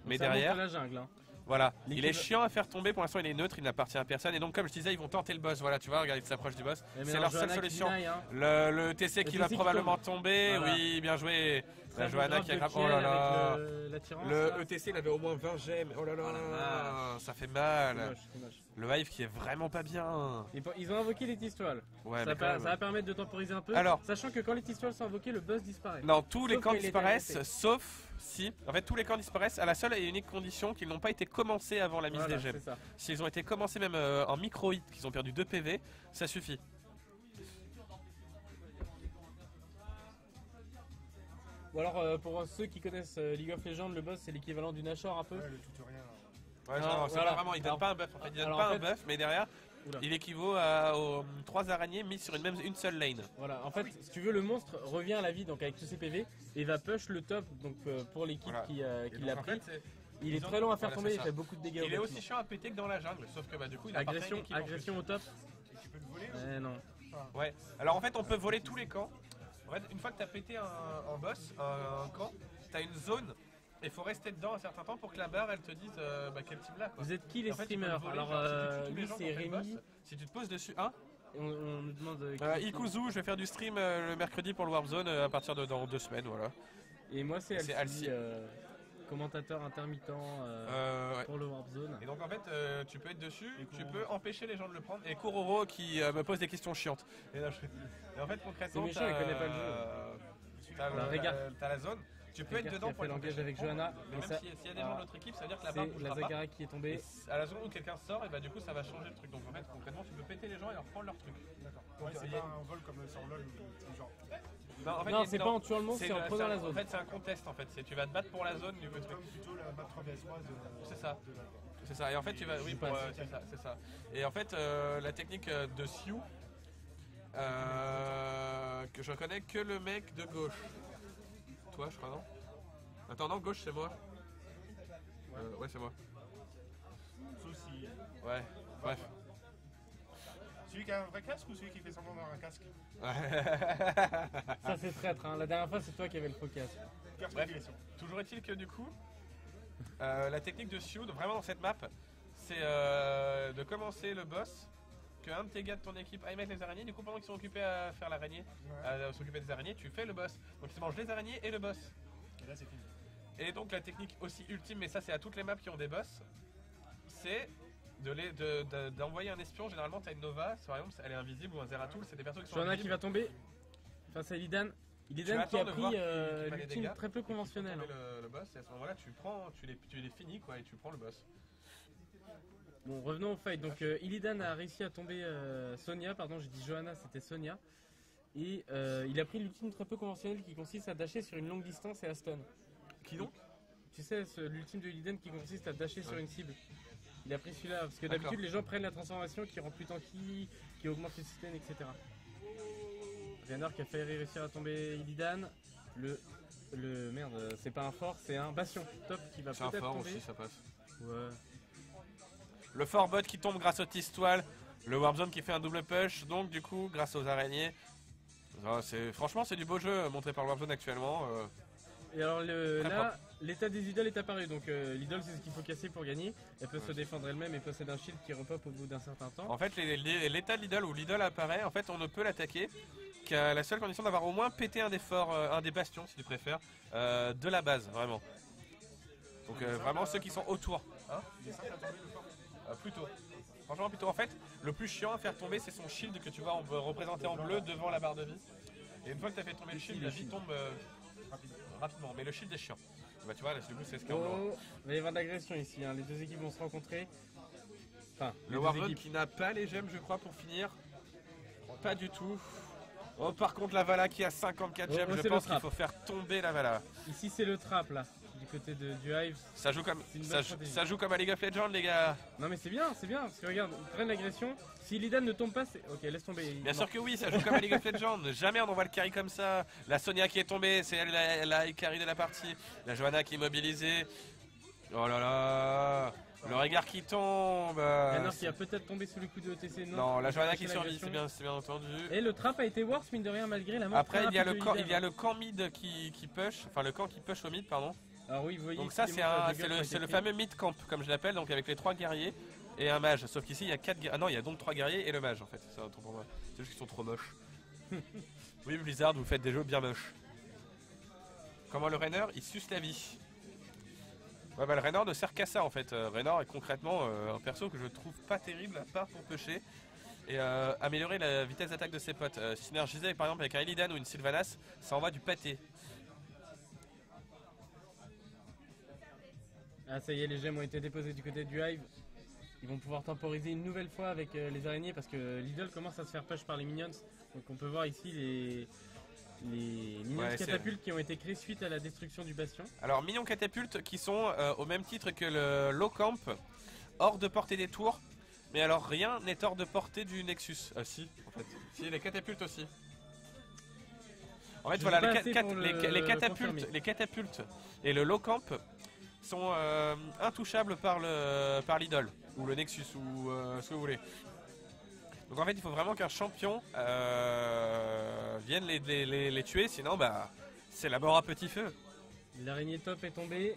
Mais derrière, la jungle. Hein. voilà, il est chiant à faire tomber. Pour l'instant, il est neutre, il n'appartient à personne. Et donc, comme je disais, ils vont tenter le boss. Voilà, tu vois, regarde, il s'approche du boss. C'est leur seule solution. Hein. Le TC qui va probablement tomber. Voilà. Oui, bien joué. La Très Johanna bon qui a drop de grappé. Oh là Pierre là. avec l'attirance, Le là. ETC, il avait au moins 20 gemmes. Oh là là, là. ça fait mal. C'est moche. Le Hive qui est vraiment pas bien. Ils ont invoqué les Tistoiles. Ouais, ça va permettre de temporiser un peu. Alors, sachant que quand les Tistoiles sont invoqués, le boss disparaît. non, tous les Sauf camps quand il est disparaissent, arrêté. sauf si. En fait, tous les camps disparaissent à la seule et unique condition qu'ils n'ont pas été commencés avant la mise Voilà, des gemmes. c'est ça. S'ils ont été commencés même en micro-hit, qu'ils ont perdu 2 PV, ça suffit. Ou alors pour ceux qui connaissent League of Legends, le boss c'est l'équivalent du Nashor un peu. Ouais, le tutoriel. Ouais, Alors, non, c'est voilà. pas vraiment, il donne Alors- pas un buff en fait, il donne alors, pas en un fait- buff, mais derrière, Oula. il équivaut aux 3 araignées mises sur une seule lane. Voilà, en fait, si tu veux, le monstre revient à la vie donc avec tous ses PV et va push le top donc pour l'équipe Voilà. qui Et qui donc, l'a en pris. fait, Il est ils ont- très long à faire voilà, tomber, c'est il ça. fait beaucoup de dégâts. il est au aussi bâtiment. chiant à péter que dans la jungle, sauf que bah, du coup il a pas Agression, une équipe en plus. agression au top. Et tu peux le voler Eh non. Ouais, alors en fait on peut voler tous les camps. En fait, une fois que tu as pété un boss, un camp, tu as une zone et il faut rester dedans un certain temps pour que la barre elle te dise quel team là. Vous êtes qui les En fait, tu peux streamers? le voler, Alors genre, si tu tues tous les lui gens c'est qui ont fait le Rémi. boss, si tu te poses dessus, On nous demande. Ikuzu, je vais faire du stream le mercredi pour le Warzone à partir de dans 2 semaines, voilà. Et moi c'est C'est Alcy, Alcy. commentateur intermittent Ouais. pour le Warzone. Et donc en fait, tu peux être dessus, Et tu Kuroro. peux empêcher les gens de le prendre. Et Kuroro qui me pose des questions chiantes. Et, là, et en fait, concrètement, C'est méchant, t'as, il connaît pas le jeu. T'as, Alors, regarde. t'as la zone. Tu peux être Regarde dedans qui a pour fait les l'engage empêcher de avec prendre. Johanna, Mais mais même ça- s'il y a des gens de l'autre équipe, ça veut dire que la barre C'est bougera la pas. Zagara qui est tombée. À la seconde où quelqu'un sort, et bah du coup ça va changer le truc. Donc en fait, concrètement, tu peux péter les gens et leur prendre leur truc. D'accord. Donc, Ouais, c'est il y pas a- un vol comme sur LoL où c'est genre. Non, en fait, Non, il- c'est pas en tuant le monstre, c'est en prenant la En zone. fait, c'est un contest en fait. Tu vas te battre pour la zone du Comme truc. plutôt la map 3vs3 de. C'est ça. de LoL. C'est ça. Et en fait, tu vas. Oui, Je pour, passe. c'est ça. Et en fait, la technique de Sioux, que je connais que le mec de gauche. Toi, je crois, non? Attends, non, gauche, c'est moi. Ouais, c'est moi. Sauf si. Ouais, bref. Celui qui a un vrai casque ou celui qui fait semblant d'avoir un casque? Ça c'est traître, hein. La dernière fois c'est toi qui avais le faux casque. Personnalisation. Toujours est-il que du coup, la technique de Sioux, vraiment dans cette map, c'est de commencer le boss, que un de tes gars de ton équipe aille mettre les araignées, du coup pendant qu'ils sont occupés à faire l'araignée, à s'occuper des araignées, tu fais le boss. Donc ils se mangent les araignées et le boss. Et là c'est fini. Et donc la technique aussi ultime, mais ça c'est à toutes les maps qui ont des boss, c'est d'envoyer un espion. Généralement t'as une Nova, par exemple elle est invisible, ou un Zeratul, c'est des persos qui sont Johanna qui invisibles. va tomber face à Illidan. Illidan qui attends a de pris voir qui met les l'ultime dégâts, très peu et tu fais conventionnelle. tomber le boss, et à ce moment-là tu les finis quoi, et tu prends le boss. Bon, revenons au fight. Donc Illidan a réussi à tomber Sonia, pardon, j'ai dit Johanna, c'était Sonia. Et il a pris l'ultime très peu conventionnel qui consiste à dasher sur une longue distance et à stun. Qui donc? Tu sais, l'ultime de Illidan qui consiste à dasher sur une cible. Il a pris celui-là, parce que D'accord. d'habitude les gens prennent la transformation qui rend plus tanky, qui augmente le système, etc. Raynor qui a failli réussir à tomber Illidan. Merde, c'est pas un fort, c'est un Bastion. Top qui va C'est un peut-être fort tomber. aussi, ça passe. Ouais. Le fort bot qui tombe grâce au Tistoile, le Warzone qui fait un double push, donc du coup grâce aux araignées. Franchement c'est du beau jeu montré par le Warzone actuellement. Et alors Très là, l'état des idoles est apparu. Donc l'idole c'est ce qu'il faut casser pour gagner. Elle peut se défendre elle-même et possède un shield qui repop au bout d'un certain temps. En fait l'état de l'idole où l'idole apparaît, en fait on ne peut l'attaquer qu'à la seule condition d'avoir au moins pété un des forts, un des bastions si tu préfères, de la base vraiment. Donc vraiment ceux qui sont autour. Hein, Il est simple à tomber le fort. plutôt. Franchement plutôt. En fait le plus chiant à faire tomber c'est son shield que tu vois représenter en bleu devant la barre de vie. Et une fois que t'as fait tomber le shield, la vie tombe rapidement. Mais le shield est chiant. Bah tu vois, là, du coup c'est ce qu'on Oh, il va y avoir de l'agression ici, hein. Les deux équipes vont se rencontrer. Enfin, Le Warzone qui n'a pas les gemmes, je crois, pour finir. Pas du tout. Oh, par contre, la Vala qui a 54 gemmes, je pense qu'il faut faire tomber la Vala. Ici, c'est le trap là, du côté du Hive. Ça joue comme, C'est une bonne ça stratégie. joue comme à League of Legends, les gars. Non, mais c'est bien, parce que regarde, ils prennent l'agression. Si Illidan ne tombe pas, c'est. Ok, laisse tomber. Bien sûr que oui, ça joue comme à League of Legends. Jamais on envoie le carry comme ça. La Sonia qui est tombée, c'est elle la carry de la partie. La Johanna qui est mobilisée. Oh là là. Le regard qui tombe. Raynor qui a peut-être tombé sous le coup de OTC. Non, la Johanna qui lâché survit, l'agression. c'est bien entendu. Et le trap a été worse, mine de rien, malgré la mort. Après, très il y a rapide le de camp, Illidan. il y a le camp mid qui push, enfin le camp qui push au mid, pardon. Alors oui, vous voyez. Donc ici ça les c'est monteurs de gueule qui ont c'est été le pris. fameux mid camp comme je l'appelle, donc avec les 3 guerriers et un mage. Sauf qu'ici il y a 4 guerriers. Ah non, il y a donc 3 guerriers et le mage en fait. C'est autant pour moi. C'est juste qu'ils sont trop moches. Oui, Blizzard, vous faites des jeux bien moches. Comment le Raynor il suce la vie. Ouais bah le Raynor ne sert qu'à ça en fait. Raynor est concrètement un perso que je trouve pas terrible à part pour pusher et améliorer la vitesse d'attaque de ses potes. Synergiser par exemple avec un Illidan ou une Sylvanas, ça envoie du pâté. Ah, ça y est, les gemmes ont été déposées du côté du Hive. Ils vont pouvoir temporiser une nouvelle fois avec les araignées parce que l'idole commence à se faire push par les minions. Donc on peut voir ici les minions Ouais, catapultes qui ont été créés suite à la destruction du bastion. Alors minions catapultes qui sont au même titre que le low camp, hors de portée des tours. Mais alors rien n'est hors de portée du Nexus. Ah si, en fait. Si, les catapultes aussi. En fait Je voilà, sais pas les, assez cat- pour les le confirmer. les catapultes et le low camp sont intouchables par l'idole ou le Nexus ou ce que vous voulez. Donc en fait il faut vraiment qu'un champion vienne les tuer, sinon bah c'est la mort à petit feu. L'araignée top est tombée.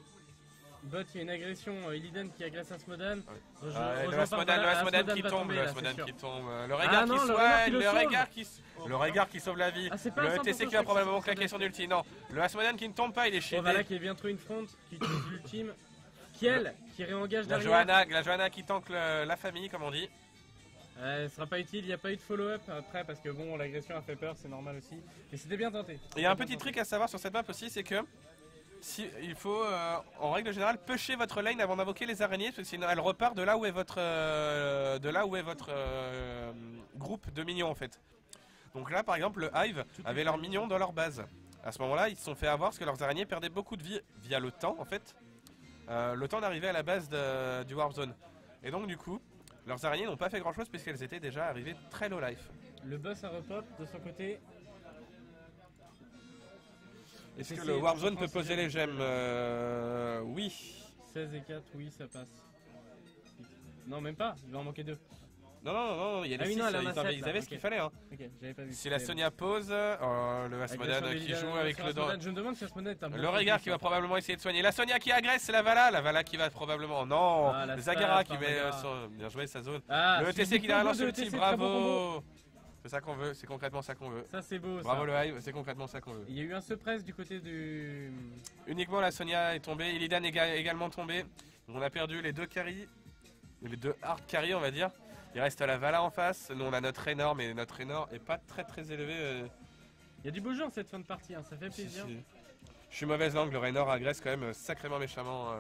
Bot, il y a une agression. Illidan qui agresse Asmodan. Le Asmodan qui tombe, le Asmodan qui tombe. Le regard non, qui le soigne, regard qui le sauve. le regard qui sauve la vie. Ah, c'est pas Le un simple ETC qui touch, va probablement c'est claquer son ulti. Non, le Asmodan qui ne tombe pas, il est Oh, voilà shieldé. qui est bien trouvé une front, qui utilise l'ultime. Kiel qui réengage La derrière. Johanna qui tank la famille, comme on dit. Ce sera pas utile, il n'y a pas eu de follow-up après parce que bon, l'agression a fait peur, c'est normal aussi. Mais c'était bien tenté. Il y a un petit truc à savoir sur cette map aussi, c'est que il faut en règle générale pusher votre lane avant d'invoquer les araignées, parce que sinon elle repart de là où est votre groupe de minions en fait. Donc là par exemple le Hive avait leurs minions dans leur base. À ce moment là ils se sont fait avoir parce que leurs araignées perdaient beaucoup de vie via le temps en fait. Le temps d'arriver à la base du Warp Zone. Et donc du coup leurs araignées n'ont pas fait grand chose puisqu'elles étaient déjà arrivées très low life. Le boss a repop de son côté. Est-ce que le Warp Zone peut poser les gemmes Oui. 16 et 4, oui, ça passe. Non, même pas, il va en manquer 2. Non, il y a Ah les oui, 6, non, elle en a ils sept, avaient là, ce qu'il ok. fallait. Hein. Ok, j'avais pas vu. Si la Sonia pose, le Asmodan qui joue avec le dent. Je me demande si Asmodan est un bon Le regard qui va joueur. probablement essayer de soigner. La Sonia qui agresse, c'est la Vala qui va probablement. Non, Ah, la Zagara stab qui par met Zagara. bien joué sa zone. Ah, Le ETC qui combo derrière lance de ulti, ETC, très bon combo. bravo. C'est ça qu'on veut, c'est concrètement ça qu'on veut. Ça, c'est beau. Bravo ça. le Hive, c'est concrètement ça qu'on veut. Il y a eu un suppress du côté du. Uniquement la Sonia est tombée, Illidan est également tombé. On a perdu les deux carries, les deux hard carries on va dire. Il reste la Vala en face, nous on a notre Raynor mais notre Raynor est pas très élevé. Il y a du beau jeu en cette fin de partie, hein, ça fait plaisir. Si. Je suis mauvaise langue, le Raynor agresse quand même sacrément méchamment.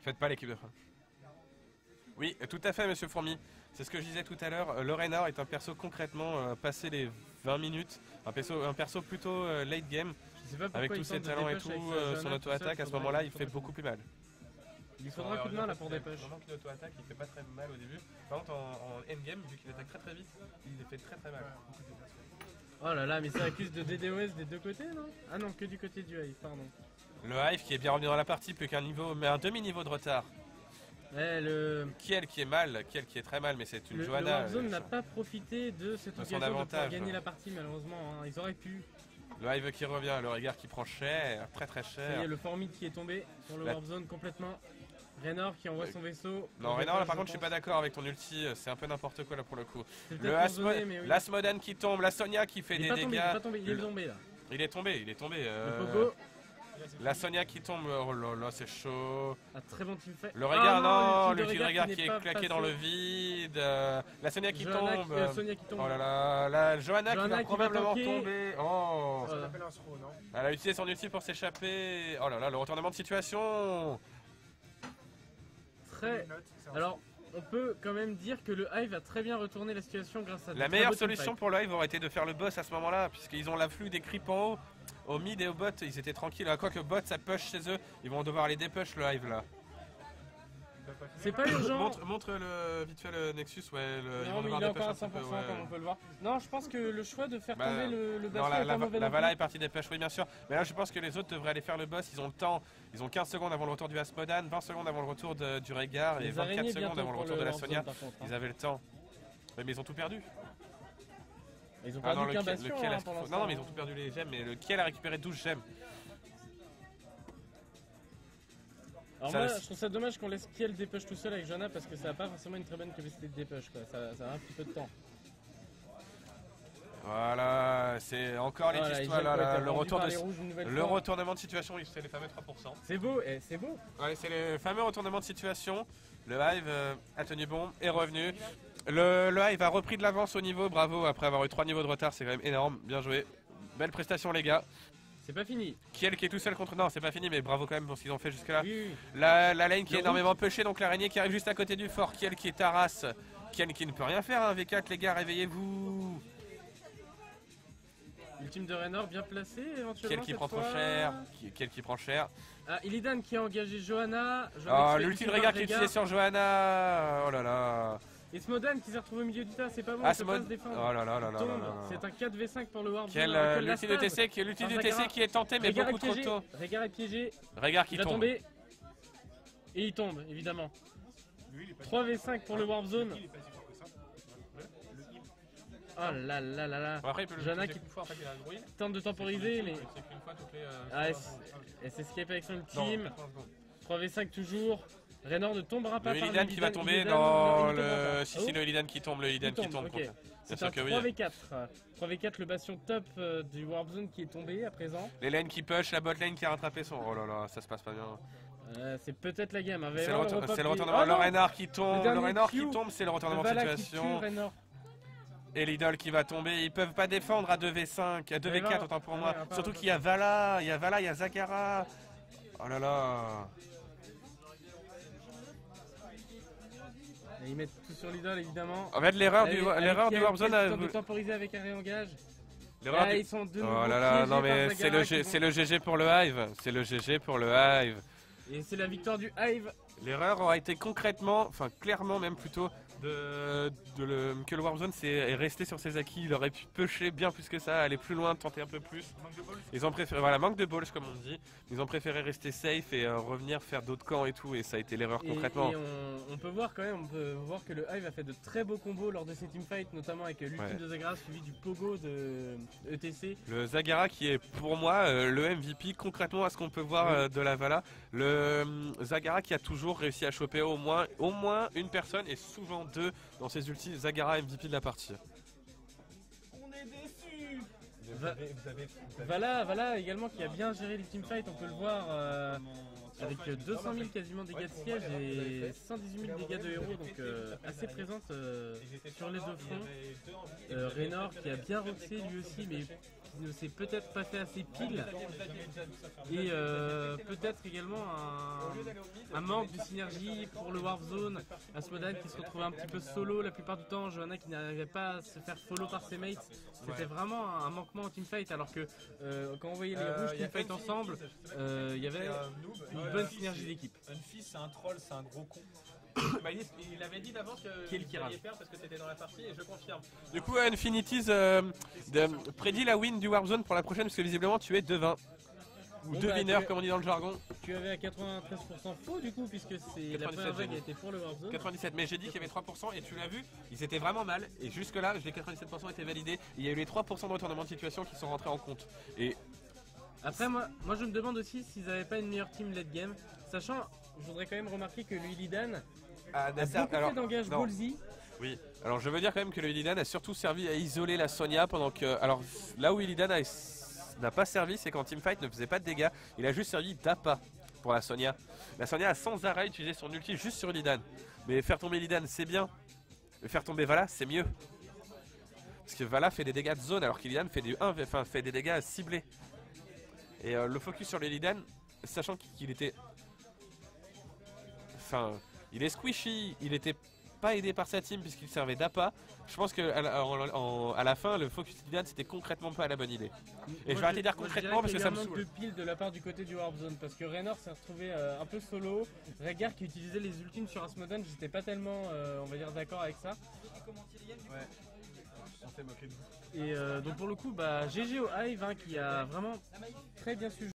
Faites pas l'équipe de fin. Oui, tout à fait monsieur Fourmi. C'est ce que je disais tout à l'heure. Le Raynor est un perso concrètement passé les 20 minutes. Un perso plutôt late game. Je sais pas pourquoi Avec il tous ses tente de talents et dépush tout, avec sa son Johanna auto-attaque, tout à ce seul, moment-là il faudrait fait beaucoup plus mal. Il lui faudra un coup de main là pour dépush. Pendant qu'il auto-attaque, il fait pas très mal au début. Par contre, en endgame, vu qu'il attaque très vite, il fait très mal. Oh là là, mais ça accuse de DDoS des deux côtés, non? Ah non, que du côté du Hive, pardon. Le Hive qui est bien revenu dans la partie, plus qu'un niveau, mais un demi-niveau de retard. Kiel qui est mal, Kiel qui est très mal, mais c'est une le Johanna. Warzone n'a pas profité de cette de son occasion de pouvoir avantage. gagner la partie, malheureusement. Hein. Ils auraient pu. Le Hive qui revient, le regard qui prend cher, très Ça y cher. est, le Formid qui est tombé sur le La- Warzone complètement. Raynor qui envoie son vaisseau. Non, Raynor, là par contre, je suis pas d'accord avec ton ulti, c'est un peu n'importe quoi là pour le coup. C'est Le peut-être pour zoner, mais oui. l'Asmodan qui tombe, la Sonia qui fait Il des est pas tombé, il est dégâts. pas tombé, il est tombé là. Il est tombé. Le Pogo. La Sonia qui tombe, oh là là, c'est chaud. Un très bon teamfight. Le regard, non, l'ultime l'ultime regard qui n'est est pas claqué passé. dans le vide. La Sonia qui Johanna tombe. Sonia qui tombe. Oh là là, la Johanna qui Johanna va qui va probablement tanker. tomber. Oh. Ça s'appelle un throw, non? Elle a utilisé son ulti pour s'échapper. Oh là là, le retournement de situation. Très. Une note, c'est un Alors, on peut quand même dire que le Hive a très bien retourné la situation grâce à. de La très meilleure beaux solution teamfights. pour le Hive aurait été de faire le boss à ce moment-là, puisqu'ils ont l'afflux des creeps en haut. Au mid et au bot, ils étaient tranquilles. Quoique bot, ça push chez eux. Ils vont devoir aller dépush le Hive là. C'est pas urgent. Montre vite fait le Nexus, ouais. Ils Non, vont mais devoir il est dépush encore à un petit 100% peu, ouais. comme on peut le voir. Non, je pense que le choix de faire Bah, tomber le Non, bastion la est pas mauvais. la non Vala plus. est partie des push, oui bien sûr. Mais là je pense que les autres devraient aller faire le boss, ils ont le temps. Ils ont 15 secondes avant le retour du Asmodan, 20 secondes avant le retour du Régard et Les 24 araignées secondes bientôt avant le pour retour de la Warzone, Sonia. par contre, hein. Ils avaient le temps. Mais ils ont tout perdu. Ils ont Ah non, perdu qu'un bastion lequel hein, est-ce pour qu'il faut- l'instant. non, mais ils ont tout perdu les gemmes, mais lequel a récupéré 12 gemmes? Alors Ça, moi, c'est- je trouve ça dommage qu'on laisse Kiel dépush tout seul avec Johanna parce que ça n'a pas forcément une très bonne capacité de dépush quoi. Ça a un petit peu de temps. Voilà, c'est encore les Voilà, histoires Igel là, qui a là, été le rendu retour par de les rouges une nouvelle le fois. retournement de situation, oui, c'est les fameux 3%. C'est beau, c'est beau. Ouais, c'est le fameux retournement de situation. Le Hive a tenu bon, est revenu. Le Hive a repris de l'avance au niveau, bravo, après avoir eu 3 niveaux de retard, c'est quand même énorme, bien joué. Belle prestation les gars. C'est pas fini. Kiel qui est tout seul contre... Non, c'est pas fini, mais bravo quand même pour ce qu'ils ont fait jusque là. Oui, oui. La lane qui Le est énormément pushée, donc l'araignée qui arrive juste à côté du fort. Kiel qui est Taras. Kiel qui ne peut rien faire, hein. V4 les gars, réveillez-vous. Ultime de Raynor bien placé éventuellement. Kiel qui cette prend trop fois. cher. Kiel qui prend cher. Ah, Illidan qui a engagé Johanna. Oh, Johanna qui fait l'ultime ultime regard par qui est Régard. utilisé sur Johanna. Oh là là. Et Smodan qui s'est retrouvé au milieu du tas, c'est pas bon, Ah, on peut pas se Oh défendre. là là là là Tombe. là là. C'est un 4v5 pour le Warp. Quel l'ultime de TC qui est l'ultime Par de TC Zagara. qui est tenté mais Régard beaucoup est trop piégé. tôt. Régard est piégé. Regard qui Il va tombe. tomber. Et il tombe, évidemment. Lui, il est pas 3v5 pour le Warp Zone. il est pas si fort que ça. Ouais. Le hip. Oh là là là là. Bon, après il peut le Johanna toucher qui plus fort, en fait, il a le bruit. tente de temporiser, mais. C'est qu'une fois toutes les. Ah, elle s'escape avec son Non, ultime. 80 secondes. 3v5 toujours. Raynor ne tombera pas Le par Illidan qui va tomber Illidan, dans il ne tombera le. pas. Si, Oh, si, le Illidan qui tombe, le Illidan il qui tombe, tombe. ok. contre. Bien C'est sûr un que oui. 3v4. 3v4, le bastion top du Warp Zone qui est tombé à présent. Les lanes qui push, la bot lane qui a rattrapé son. Oh là là, ça se passe pas bien. C'est peut-être la game. Hein. C'est le Vraiment, retour- repop c'est le qui- retournement. Oh Le non, Reinhardt qui Le tombe. dernier Le Reinhardt qui Q. tombe, c'est le le retournement de Vala qui tue situation. Raynor. Et l'idole qui va tomber. Ils peuvent pas défendre à 2v5, à 2v4 autant pour moi. Allez, Surtout qu'il y a Vala, il y a Zagara. Oh là là. Et ils mettent tout sur l'idole évidemment. En fait, l'erreur du Kiel, Warzone. Kiel tente de temporiser avec un réengage. L'erreur Ah, du- ils sont de nouveau Oh là là, piégés non par mais Zagara c'est le, qui c'est vont- le GG pour le Hive. C'est le GG pour le Hive. Et c'est la victoire du Hive. L'erreur aura été concrètement, enfin clairement même plutôt, que le Warzone est resté sur ses acquis. Il aurait pu pusher bien plus que ça, aller plus loin, tenter un peu plus. Manque de balls. Ils ont préféré, voilà, manque de balls comme on dit. Ils ont préféré rester safe et revenir faire d'autres camps et tout. Et ça a été l'erreur concrètement. Et on peut voir quand même, on peut voir que le Hive a fait de très beaux combos lors de ces teamfights, notamment avec l'ultime Ouais. de Zagara suivi du Pogo de ETC. Le Zagara qui est pour moi le MVP concrètement à ce qu'on peut voir de la Vala. Le Zagara qui a toujours réussi à choper au moins une personne et souvent deux dans ses ultis. Zagara MVP de la partie. On est déçus. Voilà également qui a bien géré les teamfights, on peut le voir avec 200 000 quasiment dégâts de siège et 118 000 dégâts de héros, donc assez présente sur les deux fronts. Raynor qui a bien roxé lui aussi, mais qui ne s'est peut-être pas fait assez pile. Et peut-être également un manque de synergie pour le Warp Zone. Asmodan qui se retrouvait un petit peu solo la plupart du temps. Johanna qui n'arrivait pas à se faire follow par ses mates. C'était vraiment un manquement au teamfight. Alors que quand on voyait les rouges teamfight ensemble, il y avait une bonne synergie d'équipe. Unfist c'est un troll, c'est un gros con. Bah, il avait dit d'avant Quel qui rage. faire parce que c'était dans la partie et je confirme. Du coup, Infinities prédit la win du Warzone pour la prochaine parce que visiblement tu es 2-20. Ou Bon, deux bah, winners tu- comme on dit dans le jargon. Tu avais à 93% faux du coup, puisque c'est la 97, première vague j'ai a été pour le Warp Zone. 97, mais j'ai dit qu'il y avait 3% et tu l'as vu, ils étaient vraiment mal et jusque là les 97% étaient validés. Il y a eu les 3% de retournement de situation qui sont rentrés en compte. Et Après, moi je me demande aussi s'ils n'avaient pas une meilleure team late game. Sachant, je voudrais quand même remarquer que le Illidan a beaucoup fait d'engage non. ballsy. Oui, alors je veux dire quand même que le Illidan a surtout servi à isoler la Sonia pendant que. Alors là où Illidan n'a pas servi, c'est quand Teamfight ne faisait pas de dégâts. Il a juste servi d'appât pour la Sonia. La Sonia a sans arrêt utilisé son ulti juste sur Illidan. Mais faire tomber Illidan c'est bien, mais faire tomber Vala c'est mieux. Parce que Vala fait des dégâts de zone alors qu'Illidan fait des dégâts ciblés. Et le focus sur l'Illidan, sachant qu'il était... Enfin, il est squishy, il était pas aidé par sa team puisqu'il servait d'appât. Je pense que à la fin, le focus Illidan c'était concrètement pas la bonne idée. Et je vais arrêter de dire concrètement parce que ça me saoule. Il y a eu un manque de pile de la part du côté du Warp Zone parce que Raynor s'est retrouvé un peu solo. Rehgar qui utilisait les ultimes sur Asmodan, j'étais pas tellement, on va dire, d'accord avec ça. Ouais. On s'est moqué de vous. Et donc pour le coup, bah, GG au Hive hein, qui a vraiment très bien su